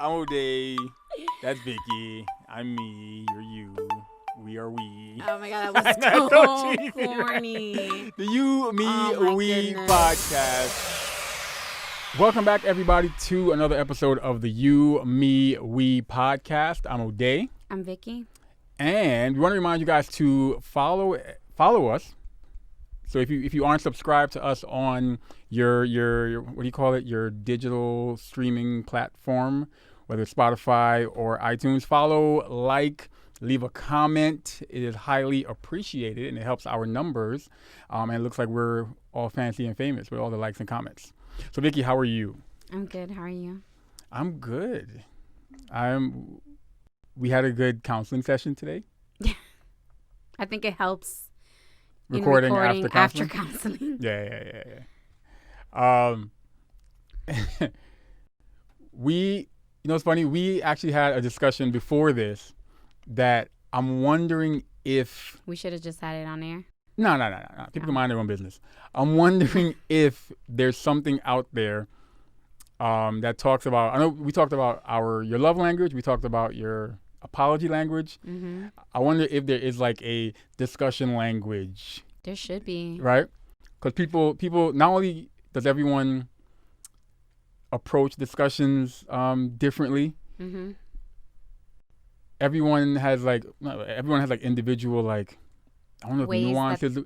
I'm Ode. That's Vicky. I'm me. You're you. We are we. Oh my god, that was That's so cheesy, corny. Right? The You, Me, Oh my We goodness. podcast. Welcome back, everybody, to another episode of the You, Me, We podcast. I'm Ode. I'm Vicky. And we want to remind you guys to follow us. So if you aren't subscribed to us on your what do you call it, your digital streaming platform, whether it's Spotify or iTunes, follow, like, leave a comment. It is highly appreciated and it helps our numbers. And it looks like we're all fancy and famous with all the likes and comments. So Vicky, how are you? I'm good. How are you? I'm good. We had a good counseling session today. I think it helps. Recording after counseling. Yeah. It's funny. We actually had a discussion before this that I'm wondering if We should have just had it on air. no. People can mind their own business. I'm wondering if there's something out there that talks about. I know we talked about your love language. We talked about your apology language. Mm-hmm. I wonder if there is like a discussion language. There should be. Right? Because people, not only does everyone approach discussions differently, Mm-hmm. everyone has like individual, I don't know, if Ways nuances,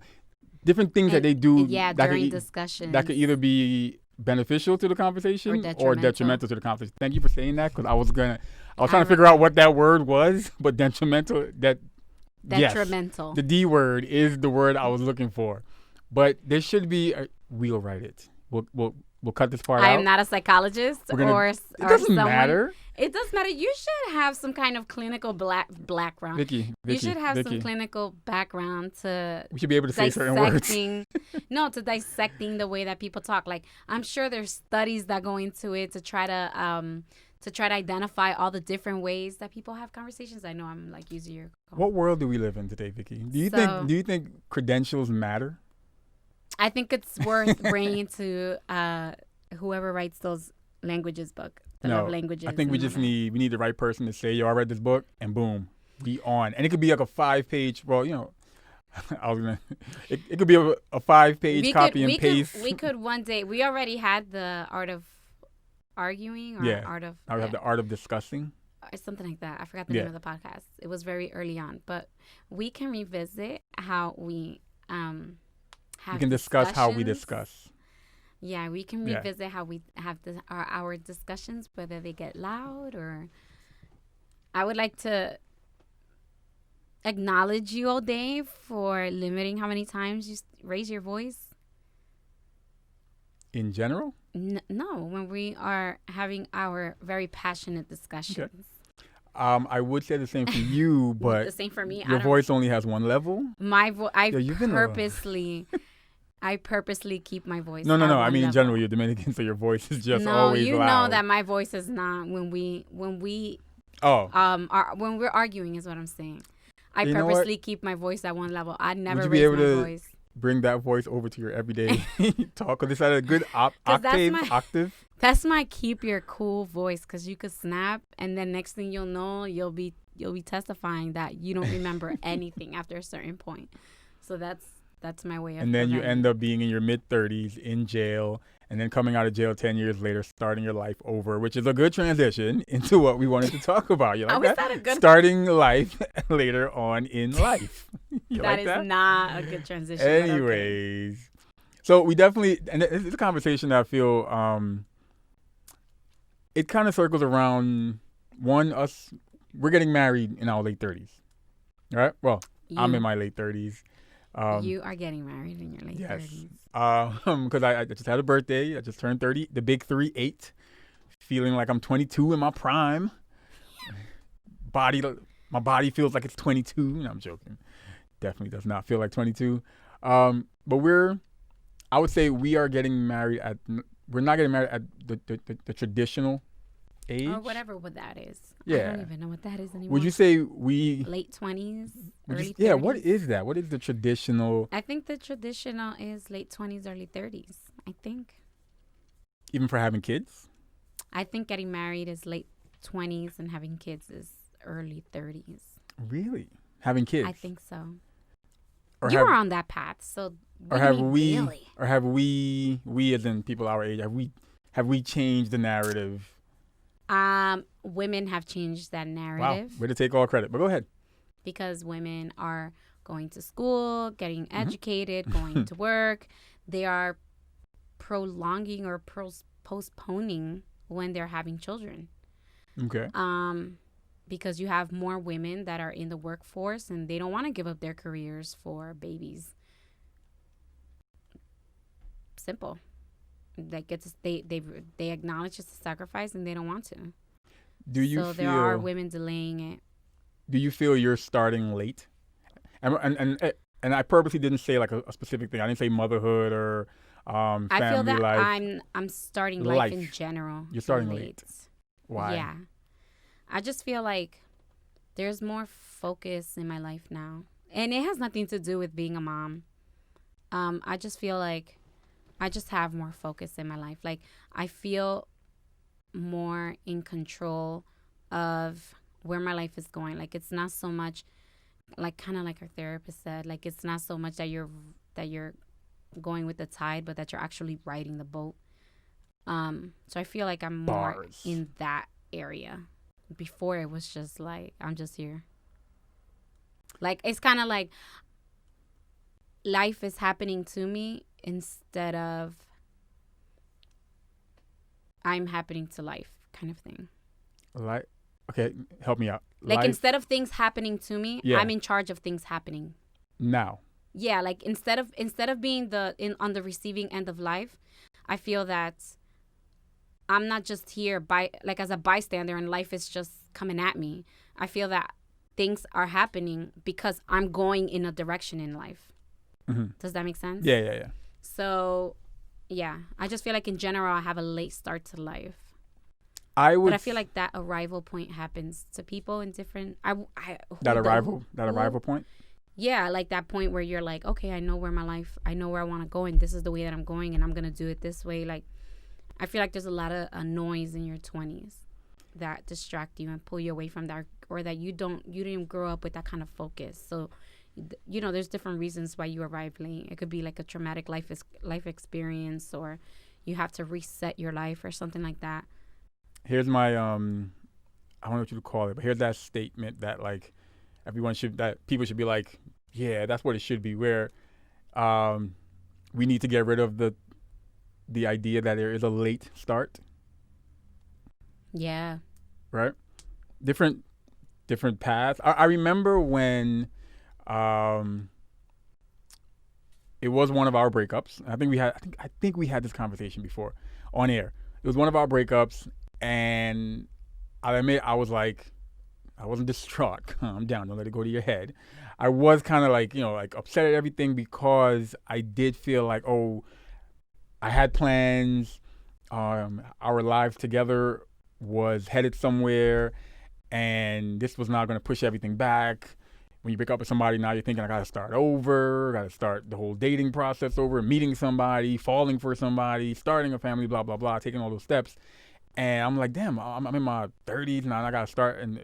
different things that they do. Yeah, that during could, discussions. that could either be beneficial to the conversation or detrimental to the conversation. Thank you for saying that, because I was trying to figure out what that word was, but detrimental. Detrimental. Yes, the D word is the word I was looking for, but there should be. We'll write it. We'll cut this part out. I am not a psychologist It or doesn't someone. matter. It does matter. You should have some kind of clinical background. Vicky, You should have Vicky. some clinical background to We should be able to say certain words. to dissecting the way that people talk. Like, I'm sure there's studies that go into it to try to identify all the different ways that people have conversations. I know I'm like using your call. What world do we live in today, Vicky? Do you think credentials matter? I think it's worth bringing to whoever writes those languages book. The love languages. I think we need the right person to say, yo, I read this book, and boom, we on. And it could be like a 5-page, it could be a 5-page copy and paste. We could one day, we already had the art of arguing or art of. I would have the art of discussing. Or something like that. I forgot the name of the podcast. It was very early on. But we can revisit how we have We can discuss how we discuss. Yeah, we can revisit how we have our discussions, whether they get loud or... I would like to acknowledge you all day for limiting how many times you raise your voice. In general? No, when we are having our very passionate discussions. Okay. I would say the same for you, but the same for me. Your voice only has one level. My voice, I purposely keep my voice. No. I mean, in general, you're Dominican, so your voice is just always loud. No, you know that my voice is not when we're arguing is what I'm saying. I purposely keep my voice at one level. I never raise my voice. Bring that voice over to your everyday talk, because it's at a good octave. That's my keep your cool voice, because you could snap, and then next thing you'll know, you'll be testifying that you don't remember anything after a certain point. So that's my way of. And then you end up being in your mid-30s in jail, and then coming out of jail 10 years later, starting your life over, which is a good transition into what we wanted to talk about. You like that? Starting life later on in life. That is not a good transition. Anyways, so we definitely, and it's a conversation that I feel it kind of circles around we're getting married in our late 30s, right? Well, I'm in my late 30s. You are getting married in your late 30s. Because I just had a birthday. I just turned 30, the big 38, feeling like I'm 22 in my prime. My body feels like it's 22. No, I'm joking. Definitely does not feel like 22. But I would say we are getting married we're not getting married at the traditional age. Or whatever that is. Yeah. I don't even know what that is anymore. Would you say late 20s, early 30s? Yeah, what is that? What is the traditional? I think the traditional is late 20s, early 30s, I think. Even for having kids? I think getting married is late 20s and having kids is early 30s. Really? Having kids? I think so. Or You were on that path, so or what do have you mean, we really? or have we as in people our age, have we changed the narrative? Women have changed that Wow. narrative Way to take all credit. But go ahead. because women are going to school, getting Mm-hmm. educated, going to work. They are prolonging or postponing when they're having children. Okay. Because you have more women that are in the workforce and they don't want to give up their careers for babies. Simple. Like they acknowledge it's a sacrifice and they don't want to. Do you so feel there are women delaying it. Do you feel you're starting late? And I purposely didn't say like a specific thing. I didn't say motherhood or family I feel that life. I'm starting life in general. You're starting late. Why? Yeah. I just feel like there's more focus in my life now. And it has nothing to do with being a mom. I just feel like I just have more focus in my life. Like I feel more in control of where my life is going. Like it's not so much like kind of like our therapist said, like it's not so much that you're going with the tide, but that you're actually riding the boat. So I feel like I'm more Bars. in that area. Before it was just like I'm just here. Like it's kind of like life is happening to me instead of I'm happening to life kind of thing. Like, okay, help me out. Like Life instead of things happening to me, Yeah. I'm in charge of things happening. now. Yeah, like instead of being on the receiving end of life, I feel that I'm not just here as a bystander and life is just coming at me. I feel that things are happening because I'm going in a direction in life. Mm-hmm. Does that make sense? Yeah. So, yeah, I just feel like in general I have a late start to life. But I feel like that arrival point happens to people in different. that arrival point. Yeah, like that point where you're like, okay, I know where I want to go, and this is the way that I'm going, and I'm gonna do it this way. Like, I feel like there's a lot of noise in your 20s that distract you and pull you away from that, or that you didn't grow up with that kind of focus. So, there's different reasons why you arrive late. It could be like a traumatic life experience, or you have to reset your life or something like that. Here's my I don't know what you would call it, but here's that statement that like people should be like, yeah, that's what it should be. Where we need to get rid of the idea that there is a late start. Yeah. Right. Different paths. I remember when it was one of our breakups. I think we had this conversation before on air. It was one of our breakups, and I'll admit I was like, I wasn't distraught. Calm down. Don't let it go to your head. I was kind of like, like upset at everything because I did feel like, I had plans. Our lives together was headed somewhere, and this was not going to push everything back. When you break up with somebody, now you're thinking, I got to start over, got to start the whole dating process over, meeting somebody, falling for somebody, starting a family, blah, blah, blah, taking all those steps. And I'm like, damn, I'm in my 30s now, and I got to start and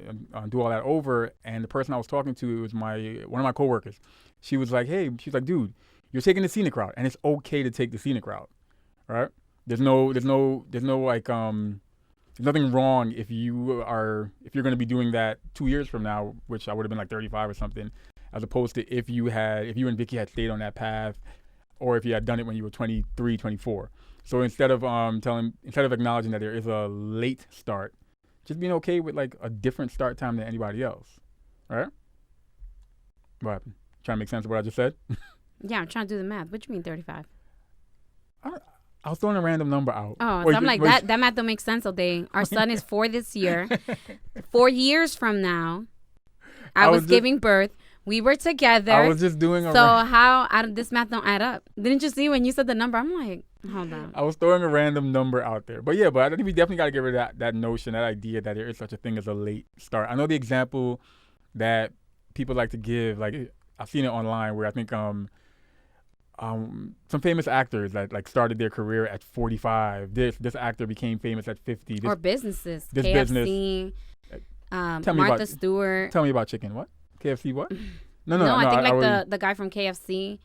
do all that over. And the person I was talking to, it was one of my coworkers. She was like, hey, she's like, dude, you're taking the scenic route, and it's okay to take the scenic route, right? There's nothing wrong if you're going to be doing that 2 years from now, which I would have been like 35 or something, as opposed to if you and Vicky had stayed on that path, or if you had done it when you were 23, 24. So instead of acknowledging that there is a late start, just being okay with like a different start time than anybody else, right? What happened? Trying to make sense of what I just said? Yeah, I'm trying to do the math. What do you mean 35? I was throwing a random number out. Oh, so I'm like, that math don't make sense all day. Our son is 4 this year. 4 years from now, I was giving birth. We were together. I was just doing this math don't add up. Didn't you see when you said the number? I'm like, hold on. I was throwing a random number out there. But I think we definitely got to get rid of that notion, that idea that there is such a thing as a late start. I know the example that people like to give, like I've seen it online where I think some famous actors that like started their career at 45. This actor became famous at 50. Or businesses. This KFC, Martha Stewart. Tell me about chicken. What? KFC what? No, I think like the guy from KFC,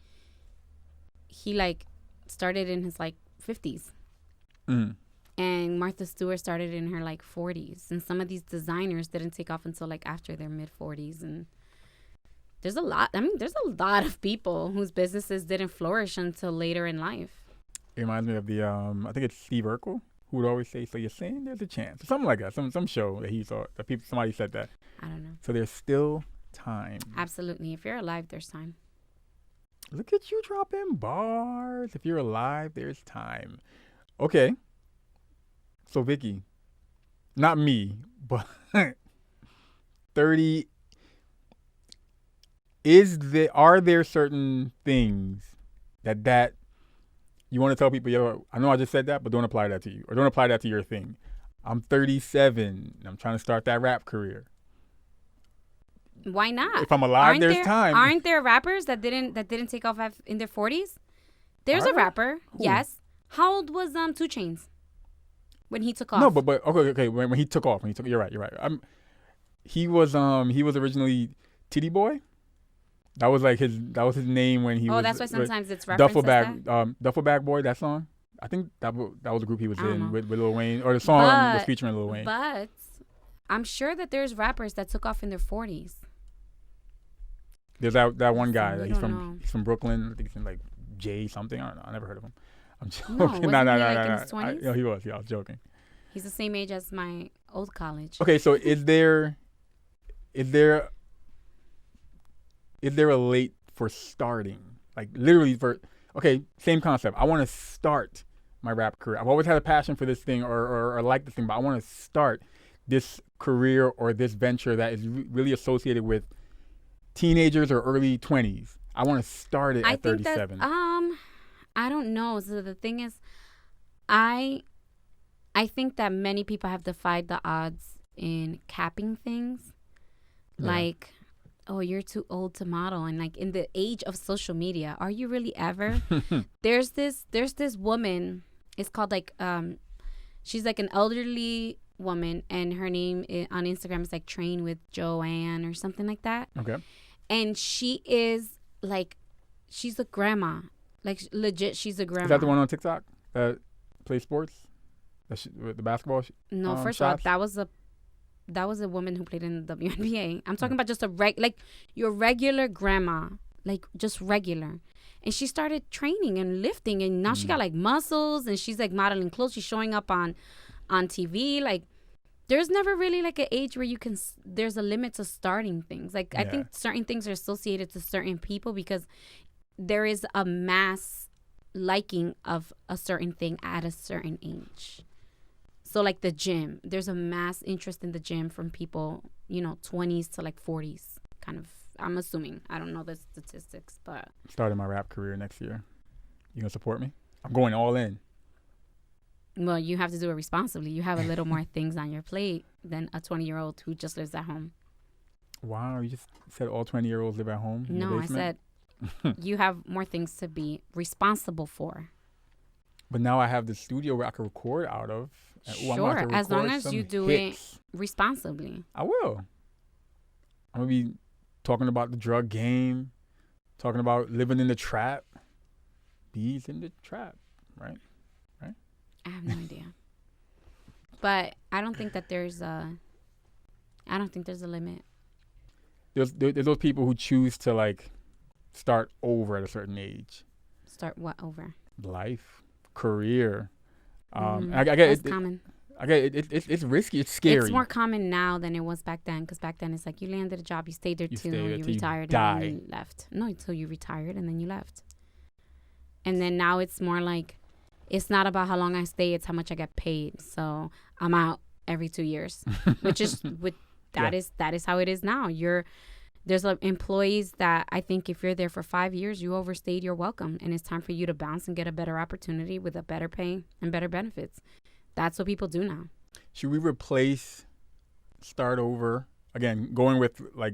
he like started in his like 50s. Mm. And Martha Stewart started in her like 40s. And some of these designers didn't take off until like after their mid 40s. And there's a lot of people whose businesses didn't flourish until later in life. It reminds me of the I think it's Steve Urkel who would always say, "So you're saying there's a chance," or something like that. Some show that he saw that somebody said that. I don't know. So there's still time. Absolutely. If you're alive, there's time. Look at you dropping bars. If you're alive, there's time. Okay. So Vicky, not me, but 30. Are there certain things that you want to tell people, yo, I know I just said that, but don't apply that to you, or don't apply that to your thing. I'm 37 and I'm trying to start that rap career. Why not? If I'm alive, there's time. Aren't there rappers that didn't take off in their 40s? There's a rapper. Who? Yes. How old was 2 Chainz when he took off? No, but okay. When he took off, you're right. He was originally Titty Boy. That was his name when he was. Oh, that's why sometimes it's referenced Duffel Bag Boy. That song. I think that was the group he was in know. with Lil Wayne, or the song was featuring Lil Wayne. But I'm sure that there's rappers that took off in their 40s. There's that one guy. We He's don't from Brooklyn. I think he's in like J something. I don't know. I never heard of him. I'm joking. No, wasn't he like in his 20s? No, he was. Yeah, I was joking. He's the same age as my old college. Okay, so is there a late for starting? Like literally same concept. I want to start my rap career. I've always had a passion for this thing or like this thing, but I want to start this career or this venture that is really associated with teenagers or early 20s. I want to start it at 37. I don't know. So the thing is, I think that many people have defied the odds in capping things. Yeah. Like, oh, you're too old to model. And like in the age of social media, are you really ever? There's this woman. It's called like she's like an elderly woman, and her name on Instagram is like Train with Joanne or something like that. Okay. And she is like, she's a grandma. Like legit, she's a grandma. Is that the one on TikTok that plays sports? With the basketball? No, first shots? of all, that was a woman who played in the WNBA. I'm talking about just your regular grandma, like just regular. And she started training and lifting, and now she got like muscles, and she's like modeling clothes. She's showing up on TV. Like, there's never really like an age where there's a limit to starting things. Like, I think certain things are associated to certain people because there is a mass liking of a certain thing at a certain age. So like the gym, there's a mass interest in the gym from people, 20s to like 40s, kind of. I'm assuming. I don't know the statistics, but. Starting my rap career next year. You gonna support me? I'm going all in. Well, you have to do it responsibly. You have a little more things on your plate than a 20-year-old who just lives at home. Wow, you just said all 20-year-olds live at home? No, I said you have more things to be responsible for. But now I have the studio where I can record out of. Sure, as long as you do it responsibly. I will. I'm going to be talking about the drug game, talking about living in the trap. Bees in the trap, right? I have no idea. But I don't think that there's a limit. There's those people who choose to like start over at a certain age. Start what over? Life, career. I get it's common. I get it's risky. It's scary. It's more common now than it was back then, because back then it's like you landed a job, you stayed there till you retired, and then you left. No, until you retired and then you left. And then now it's more like, it's not about how long I stay, it's how much I get paid. So I'm out every 2 years, which is that is how it is now. There's employees that I think if you're there for 5 years, you overstayed your welcome, and it's time for you to bounce and get a better opportunity with a better pay and better benefits. That's what people do now. Should we replace start over, again, going with like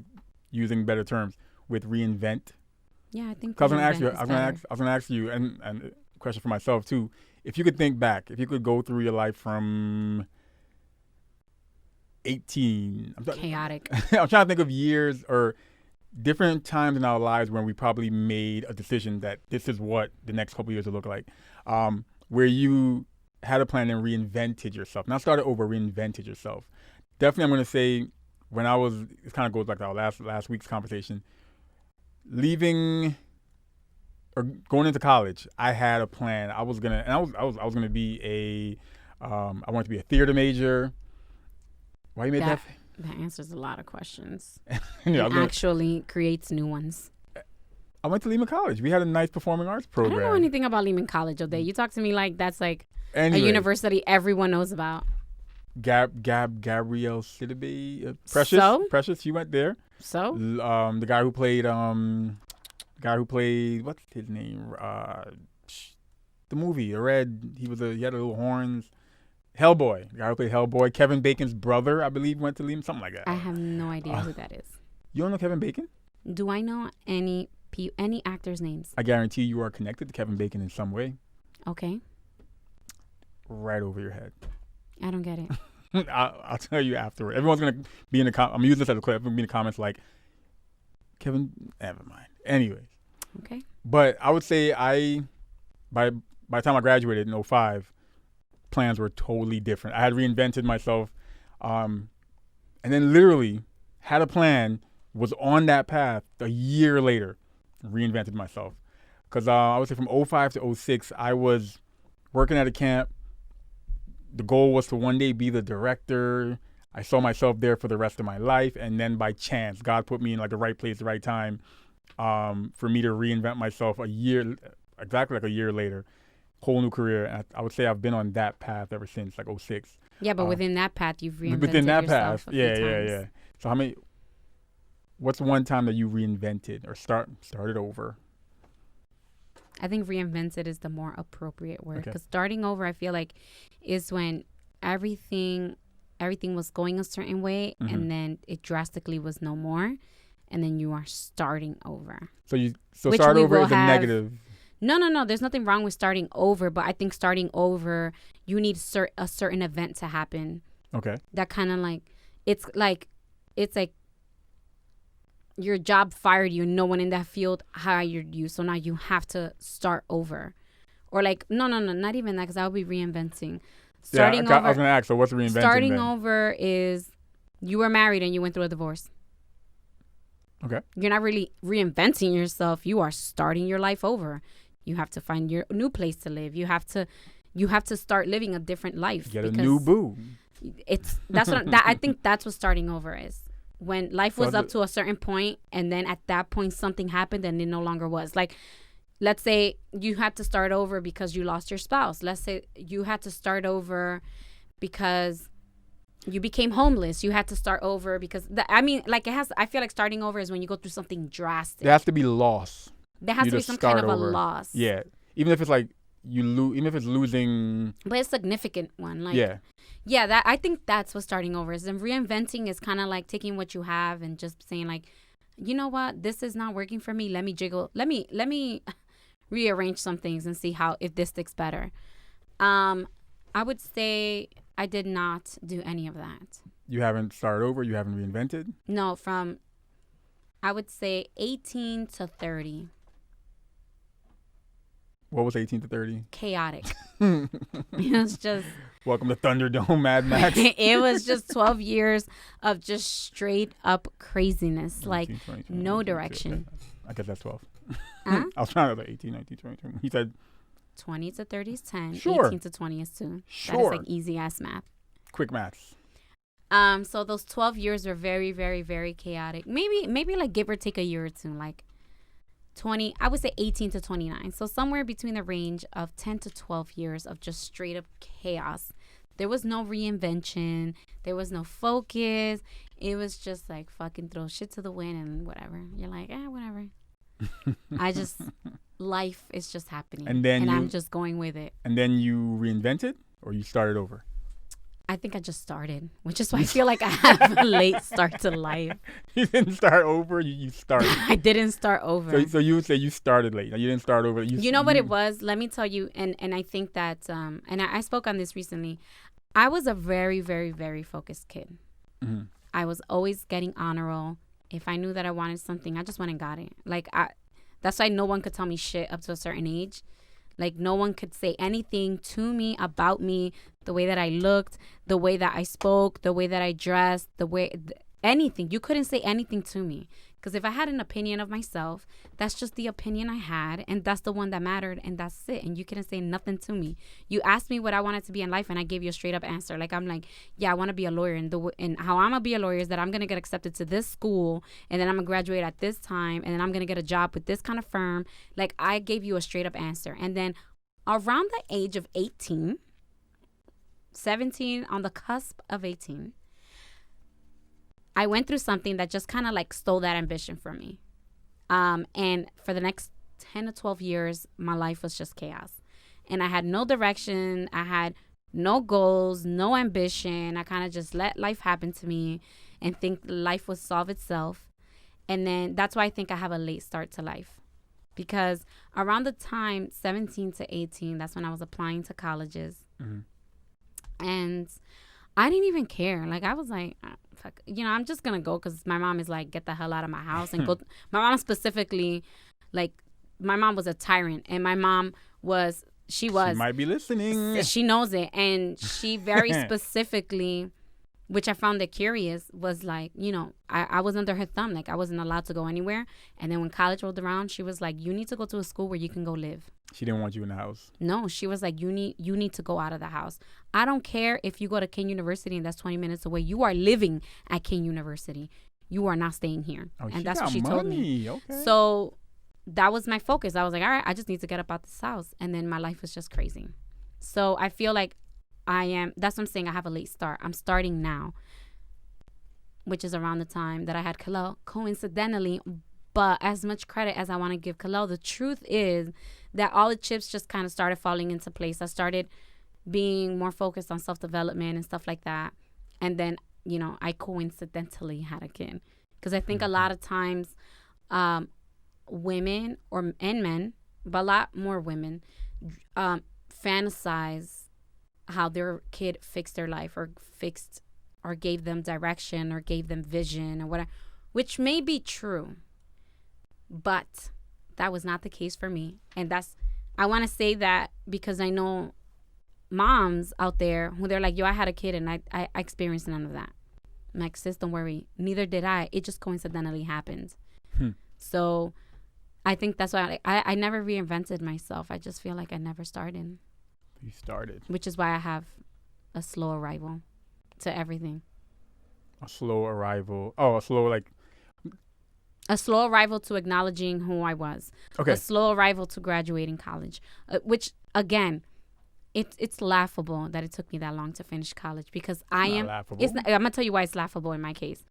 using better terms, with reinvent? Yeah, I think. Because I was reinvent is gonna ask you, and a question for myself too. If you could think back, if you could go through your life from 18, chaotic. I'm trying to think of years or different times in our lives when we probably made a decision that this is what the next couple of years will look like, where you had a plan and reinvented yourself. Not started over, reinvented yourself. Definitely, I'm going to say when I was, it kind of goes back to our last week's conversation, leaving or going into college, I had a plan. I was gonna, and I was gonna be I wanted to be a theater major. Why you made that? That answers a lot of questions. Yeah, and actually creates new ones. I went to Lehman College. We had a nice performing arts program. I don't know anything about Lehman College, Ode. You talk to me like that's like anyway, a university everyone knows about. Gabrielle Sidibe, Precious. She went there. So the guy who played what's his name? The movie, the red. He had little horns. Hellboy, the guy who played Hellboy, Kevin Bacon's brother, I believe, went to Lehman, something like that. I have no idea who that is. You don't know Kevin Bacon? Do I know any actors' names? I guarantee you are connected to Kevin Bacon in some way. Okay. Right over your head. I don't get it. I'll tell you afterward. Everyone's gonna be in the I'm gonna use this as a clip. Everyone's gonna be in the comments like, Kevin. Never mind. Anyways. Okay. But I would say by the time I graduated in 2005. Plans were totally different. I had reinvented myself, and then literally had a plan, was on that path a year later, reinvented myself. Because I would say from 2005 to 2006, I was working at a camp. The goal was to one day be the director. I saw myself there for the rest of my life, and then by chance, God put me in like the right place, the right time, for me to reinvent myself exactly like a year later. Whole new career. And I would say I've been on that path ever since, like 2006. Yeah, but within that path, you've reinvented yourself a few times. So what's one time that you reinvented or started over? I think reinvented is the more appropriate word. Because starting over, I feel like, is when everything was going a certain way, and then it drastically was no more, and then you are starting over. So start over is a negative. No. There's nothing wrong with starting over, but I think starting over, you need a certain event to happen. Okay. That kind of it's like your job fired you, no one in that field hired you, so now you have to start over. Or no, not even that, because I would be reinventing. Starting over. I was going to ask, so what's reinventing Starting then? over is you were married and you went through a divorce. Okay. You're not really reinventing yourself. You are starting your life over. You have to find your new place to live. You have to start living a different life. Get a new boo. I think that's what starting over is. When life was up to a certain point, and then at that point something happened and it no longer was. Like, let's say you had to start over because you lost your spouse. Let's say you had to start over because you became homeless. You had to start over because I feel like starting over is when you go through something drastic. There has to be loss. There has to be some kind of a loss. Yeah. Even if it's like even if it's losing. But it's a significant one. Yeah, I think that's what starting over is. And reinventing is kind of like taking what you have and just saying like, you know what, this is not working for me. Let me rearrange some things and see if this sticks better. I would say I did not do any of that. You haven't started over? You haven't reinvented? No, I would say 18 to 30. What was 18 to 30? Chaotic. It was just... Welcome to Thunderdome, Mad Max. It was just 12 years of just straight up craziness. 19, 20, no direction. I guess that's 12. Huh? I was trying to like 18, 19, 20, 20. He said... 20 to 30 is 10. Sure. 18 to 20 is 2. Sure. That is like easy ass math. Quick maths. So those 12 years were very, very, very chaotic. Maybe like give or take a year or two, like 20, I would say 18 to 29. So somewhere between the range of 10 to 12 years of just straight up chaos. There was no reinvention. There was no focus. It was just like fucking throw shit to the wind and whatever. You're like, whatever. Life is just happening. And I'm just going with it. And then you reinvented or you started over? I think I just started, which is why I feel like I have a late start to life. You didn't start over. You started. I didn't start over. So you would say you started late. You didn't start over. You know what it was? Let me tell you. And I think that, and I spoke on this recently. I was a very, very, very focused kid. Mm-hmm. I was always getting honor roll. If I knew that I wanted something, I just went and got it. Like, that's why no one could tell me shit up to a certain age. Like, no one could say anything to me about me, the way that I looked, the way that I spoke, the way that I dressed, anything. You couldn't say anything to me. Because if I had an opinion of myself, that's just the opinion I had, and that's the one that mattered, and that's it. And you couldn't say nothing to me. You asked me what I wanted to be in life, and I gave you a straight up answer. Like, I'm like, yeah, I want to be a lawyer. And how I'm going to be a lawyer is that I'm going to get accepted to this school, and then I'm going to graduate at this time, and then I'm going to get a job with this kind of firm. Like, I gave you a straight up answer. And then around the age of 18, 17, on the cusp of 18, I went through something that just kind of like stole that ambition from me. And for the next 10 to 12 years, my life was just chaos. And I had no direction. I had no goals, no ambition. I kind of just let life happen to me and think life would solve itself. And then that's why I think I have a late start to life. Because around the time 17 to 18, that's when I was applying to colleges. Mm-hmm. And I didn't even care. Like, I was like, fuck, I'm just going to go because my mom is like, get the hell out of my house. And go. My mom specifically, like, my mom was a tyrant. And my mom was, she might be listening. She knows it. And she very specifically, which I found it curious, was like, I was under her thumb. Like, I wasn't allowed to go anywhere. And then when college rolled around, she was like, you need to go to a school where you can go live. She didn't want you in the house. No, she was like, you need to go out of the house. I don't care if you go to King University and that's 20 minutes away. You are living at King University. You are not staying here. Oh, and that's what she told me. Okay. So that was my focus. I was like, all right, I just need to get up out this house. And then my life was just crazy. So I feel like that's what I'm saying. I have a late start. I'm starting now, which is around the time that I had Kalel, coincidentally. But as much credit as I want to give Kalel, the truth is that all the chips just kind of started falling into place. I started being more focused on self-development and stuff like that. And then, I coincidentally had a kid. Because I think a lot of times women and men, but a lot more women, fantasize how their kid fixed their life or gave them direction or gave them vision or whatever, which may be true. But that was not the case for me. And I want to say that because I know moms out there who they're like, yo, I had a kid and I experienced none of that. I'm like, sis, don't worry. Neither did I. It just coincidentally happened. So I think that's why I never reinvented myself. I just feel like I never started. You started. Which is why I have a slow arrival to everything. A slow arrival. Oh, a slow A slow arrival to acknowledging who I was. Okay. A slow arrival to graduating college. Which, again, it's laughable that it took me that long to finish college because Laughable. I'm going to tell you why it's laughable in my case.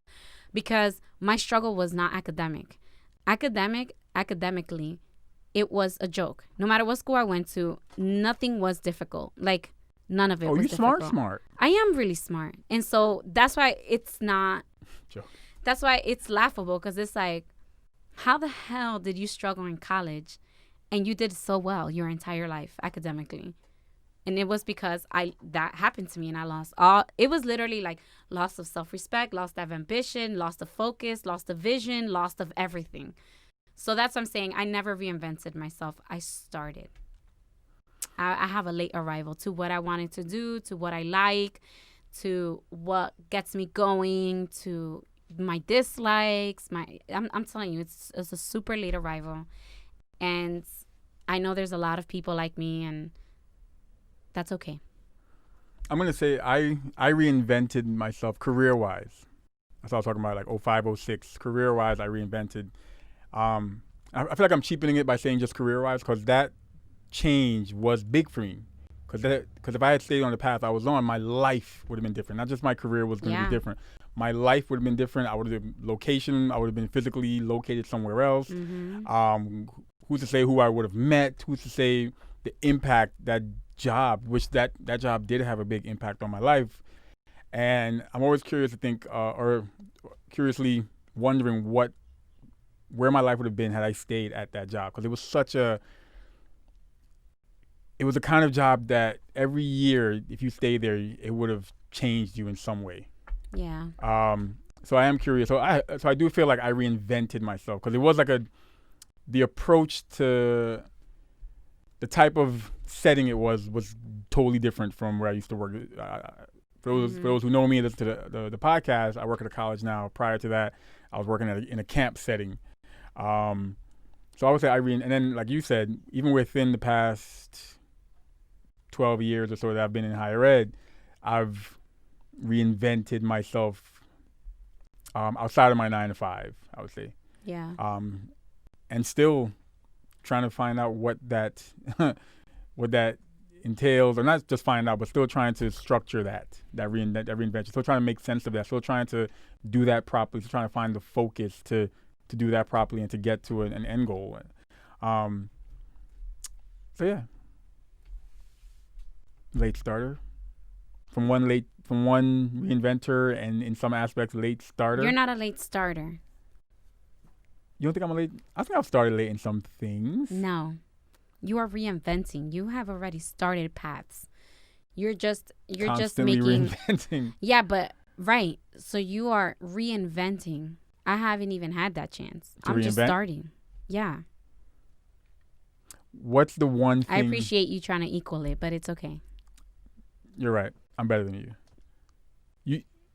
Because my struggle was not academic. Academically, it was a joke. No matter what school I went to, nothing was difficult. Like, none of it was difficult. Oh, you smart. I am really smart. And so that's why it's not... Joke. That's why it's laughable because it's like, how the hell did you struggle in college and you did so well your entire life academically? And it was because that happened to me and I lost all. It was literally like loss of self-respect, loss of ambition, loss of focus, loss of vision, loss of everything. So that's what I'm saying. I never reinvented myself. I started. I have a late arrival to what I wanted to do, to what I like, to what gets me going, to my dislikes. I'm telling you, it's a super late arrival. And I know there's a lot of people like me, and that's okay. I'm going to say I reinvented myself career-wise. That's what I was talking about, like 05, 06. Career-wise, I reinvented. I feel like I'm cheapening it by saying just career-wise because that change was big for me. Because if I had stayed on the path I was on, my life would have been different. Not just my career was going to be different. My life would have been different. I would have been location. I would have been physically located somewhere else. Mm-hmm. Who's to say who I would have met? Who's to say the impact that job, which that job did have a big impact on my life. And I'm always curious to think, or curiously wondering where my life would have been had I stayed at that job, because it was a kind of job that every year, if you stay there, it would have changed you in some way. Yeah. So I am curious. So I do feel like I reinvented myself, because it was like the approach to the type of setting it was totally different from where I used to work. For those who know me and listen to the podcast, I work at a college now. Prior to that, I was working in a camp setting. So I would say and then like you said, even within the past 12 years or so that I've been in higher ed, I've reinvented myself outside of my 9 to 5, I would say. Yeah. And still trying to find out what that entails, or not just find out, but still trying to structure that reinvention. Still trying to make sense of that. Still trying to do that properly. Still trying to find the focus to do that properly and to get to an end goal. So yeah, late starter. From one reinventor, and in some aspects late starter. You're not a late starter. You don't think I'm a late? I think I've started late in some things. No. You are reinventing. You have already started paths. You're just Constantly making reinventing. Yeah, but right. So you are reinventing. I haven't even had that chance. I'm just starting. Yeah. What's the one thing? I appreciate you trying to equal it, but it's okay. You're right. I'm better than you.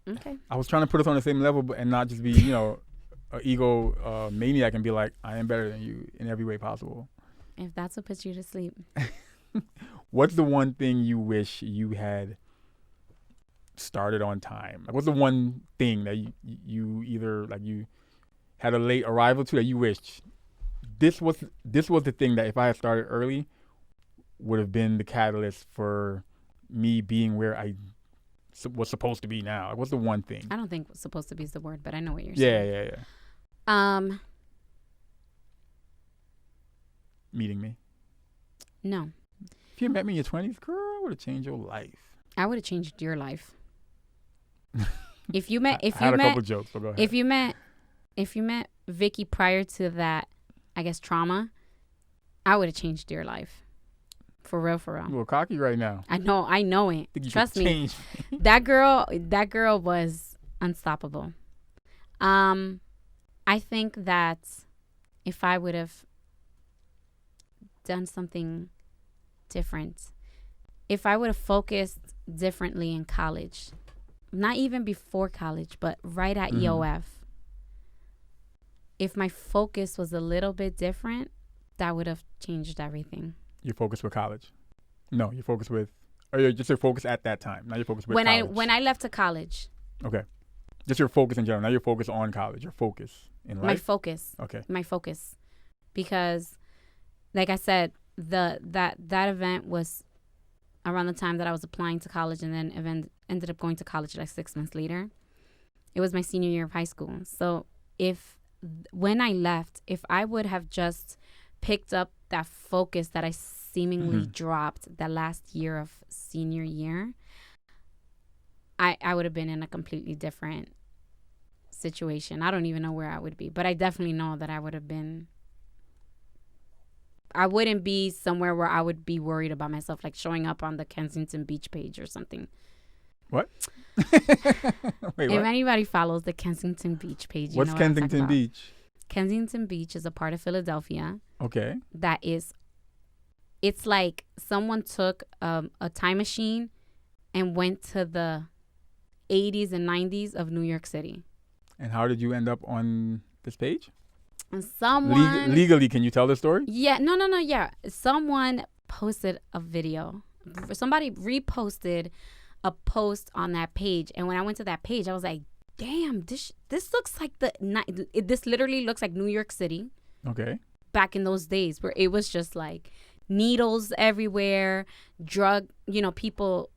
Okay. I was trying to put us on the same level, and not just be, an ego maniac and be like, I am better than you in every way possible. If that's what puts you to sleep. What's the one thing you wish you had started on time? Like, what's the one thing that you either like you had a late arrival to that you wished this was the thing that if I had started early would have been the catalyst for me being where I was supposed to be now? Like, what's the one thing? I don't think supposed to be is the word, but I know what you're saying. Yeah. Meeting me? No. If you met me in your 20s, girl, I would have changed your life. I would have changed your life. If you met, I had a couple jokes, but go ahead. If you met Vicky prior to that, I guess trauma, I would have changed your life. For real, for real. You're a little cocky right now. I know it. Trust me. Change. That girl was unstoppable. I think that if I would have done something different, if I would have focused differently in college, not even before college, but right at EOF, if my focus was a little bit different, that would have changed everything. Your focus with college? No, your focus with, or just your focus at that time. Not your focus with college. When I left to college. Okay. Just your focus in general. Not your focus on college. Your focus in life. My focus. Okay. My focus, because, like I said, that event was around the time that I was applying to college, and then ended up going to college like 6 months later. It was my senior year of high school. So when I left, if I would have just picked up that focus that I seemingly dropped that last year of senior year, I would have been in a completely different situation. I don't even know where I would be, but I definitely know that I wouldn't be somewhere where I would be worried about myself, like showing up on the Kensington Beach page or something. What? Wait, if anybody follows the Kensington Beach page, what's Kensington Beach? Kensington Beach is a part of Philadelphia. Okay. It's like someone took a time machine and went to the 80s and 90s of New York City. And how did you end up on this page? Someone legally, can you tell the story? Yeah, no. Yeah, someone posted a video. Somebody reposted a post on that page, and when I went to that page, I was like, "Damn, this looks like this literally looks like New York City." Okay. Back in those days, where it was just like needles everywhere, people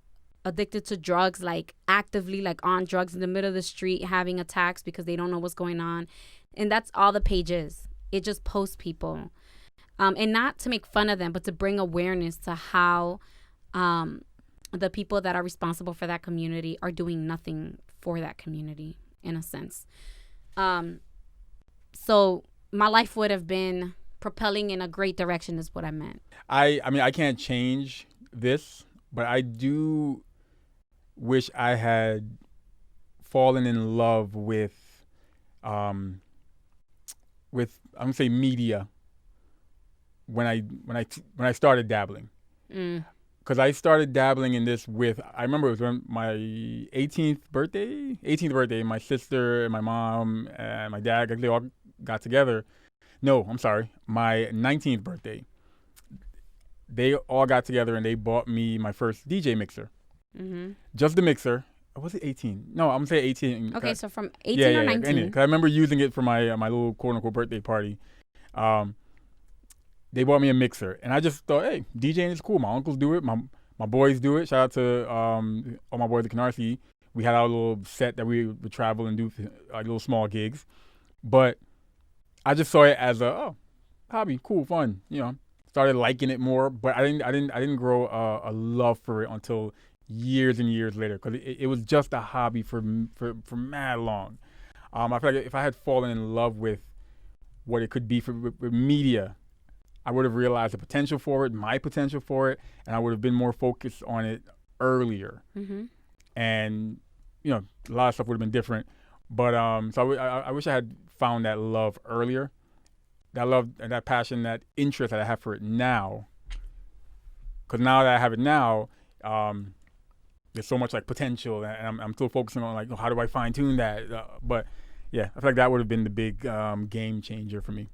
addicted to drugs, like actively like on drugs in the middle of the street, having attacks because they don't know what's going on. And that's all the page is. It just posts people. And not to make fun of them, but to bring awareness to how the people that are responsible for that community are doing nothing for that community in a sense. So my life would have been propelling in a great direction is what I meant. I mean, I can't change this, but I do wish I had fallen in love um, with I'm gonna say media when I started dabbling. Because I started dabbling in this I remember it was when my 18th birthday, my sister and my mom and my dad, they all got together. No, I'm sorry, my 19th birthday. They all got together and they bought me my first DJ mixer. Just the mixer. Or was it 18? No, I'm going to say 18. Okay, so from 18 or 19. Because I remember using it for my little quote-unquote birthday party. They bought me a mixer, and I just thought, hey, DJing is cool. My uncles do it. My boys do it. Shout out to all my boys at Canarsie. We had our little set that we would travel and do little small gigs. But I just saw it as a hobby, cool, fun. Started liking it more, but I didn't grow a love for it until years and years later, because it was just a hobby for mad long. I feel like if I had fallen in love with what it could be with media, I would have realized the potential for it, my potential for it, and I would have been more focused on it earlier. And a lot of stuff would have been different. But so I wish I had found that love earlier, that love and that passion, that interest that I have for it now. Because now that I have it now, there's so much like potential, and I'm still focusing on like, how do I fine tune that? But yeah, I feel like that would have been the big game changer for me.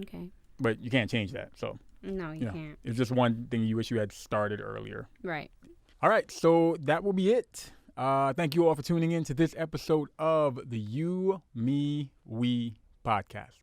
Okay. But you can't change that. So no, you can't. It's just one thing you wish you had started earlier. Right. All right, so that will be it. Thank you all for tuning in to this episode of the You, Me, We podcast.